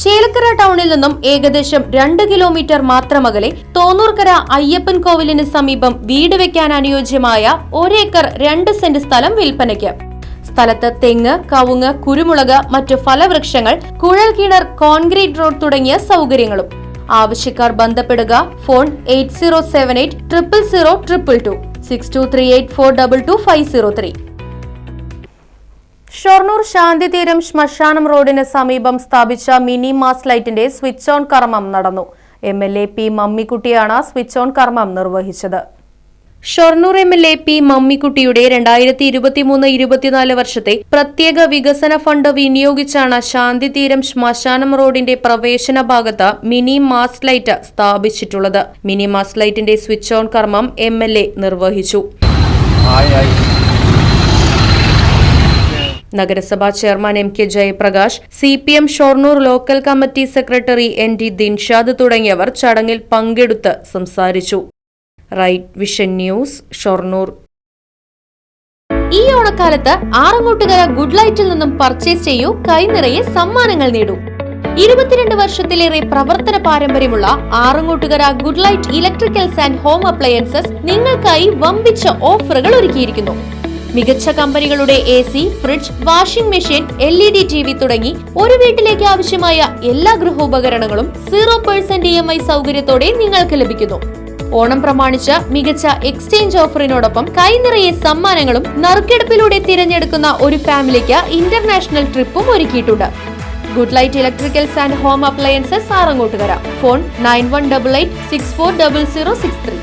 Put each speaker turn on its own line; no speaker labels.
ചേലക്കര ടൗണിൽ നിന്നും ഏകദേശം 2 കിലോമീറ്റർ മാത്രമകലെ തോന്നൂർക്കര അയ്യപ്പൻ കോവിലിന് സമീപം വീട് വെക്കാൻ അനുയോജ്യമായ 1 ഏക്കർ 2 സെന്റ് സ്ഥലം വിൽപ്പനയ്ക്ക്. സ്ഥലത്ത് തെങ്ങ്, കവുങ്ങ്, കുരുമുളക്, മറ്റു ഫലവൃക്ഷങ്ങൾ, കുഴൽ കിണർ, കോൺക്രീറ്റ് റോഡ് തുടങ്ങിയ സൗകര്യങ്ങളും. ആവശ്യക്കാർ ബന്ധപ്പെടുക. ഫോൺ 8078 000 222 6238422503. ഷൊർണൂർ ശാന്തിതീരം ശ്മശാനം റോഡിന് സമീപം സ്ഥാപിച്ച മിനി മാസ് ലൈറ്റിന്റെ സ്വിച്ച് ഓൺ കർമ്മം നടന്നു. MLA P മമ്മിക്കുട്ടിയാണ് സ്വിച്ച് ഓൺ കർമ്മം നിർവഹിച്ചത്. ഷൊർണൂർ MLA P മമ്മിക്കുട്ടിയുടെ 2023-24 വർഷത്തെ പ്രത്യേക വികസന ഫണ്ട് വിനിയോഗിച്ചാണ് ശാന്തിതീരം ശ്മശാനം റോഡിന്റെ പ്രവേശന ഭാഗത്ത് മിനി മാസ് ലൈറ്റ് സ്ഥാപിച്ചിട്ടുള്ളത്. മിനി മാസ് ലൈറ്റിന്റെ സ്വിച്ച് ഓൺ കർമ്മം MLA നിർവഹിച്ചു. നഗരസഭാ chairman MK Jayaprakash, CPM Shoranur local committee secretary ND Dinshad തുടങ്ങിയവർ ചടങ്ങിൽ പങ്കെടുത്ത് സംസാരിച്ചു. Right vision news, Shoranur. ഈ ഓണക്കാലത്ത് ആറങ്ങോട്ടുകര ഗുഡ് ലൈറ്റിൽ നിന്നും പർച്ചേസ് ചെയ്യൂ, കൈനിറയെ സമ്മാനങ്ങൾ നേടൂ. 22 വർഷത്തിലേറെ പ്രവർത്തന പാരമ്പര്യമുള്ള Arangottukara good light electricals and home appliances നിങ്ങൾക്കായി വമ്പിച്ച ഓഫറുകൾ ഒരുക്കിയിരിക്കുന്നു. മികച്ച കമ്പനികളുടെ AC, fridge, washing machine, LED TV തുടങ്ങി ഒരു വീട്ടിലേക്ക് ആവശ്യമായ എല്ലാ ഗൃഹോപകരണങ്ങളും 0% EMI സൗകര്യത്തോടെ നിങ്ങൾക്ക് ലഭിക്കുന്നു. ഓണം പ്രമാണിച്ച് മികച്ച എക്സ്ചേഞ്ച് ഓഫറിനോടൊപ്പം കൈനിറയെ സമ്മാനങ്ങളും നറുക്കെടുപ്പിലൂടെ തിരഞ്ഞെടുക്കുന്ന ഒരു ഫാമിലിക്ക് ഇന്റർനാഷണൽ ട്രിപ്പും ഒരുക്കിയിട്ടുണ്ട്. Good light electricals and home appliances Arangottukara. Phone 9188 640063.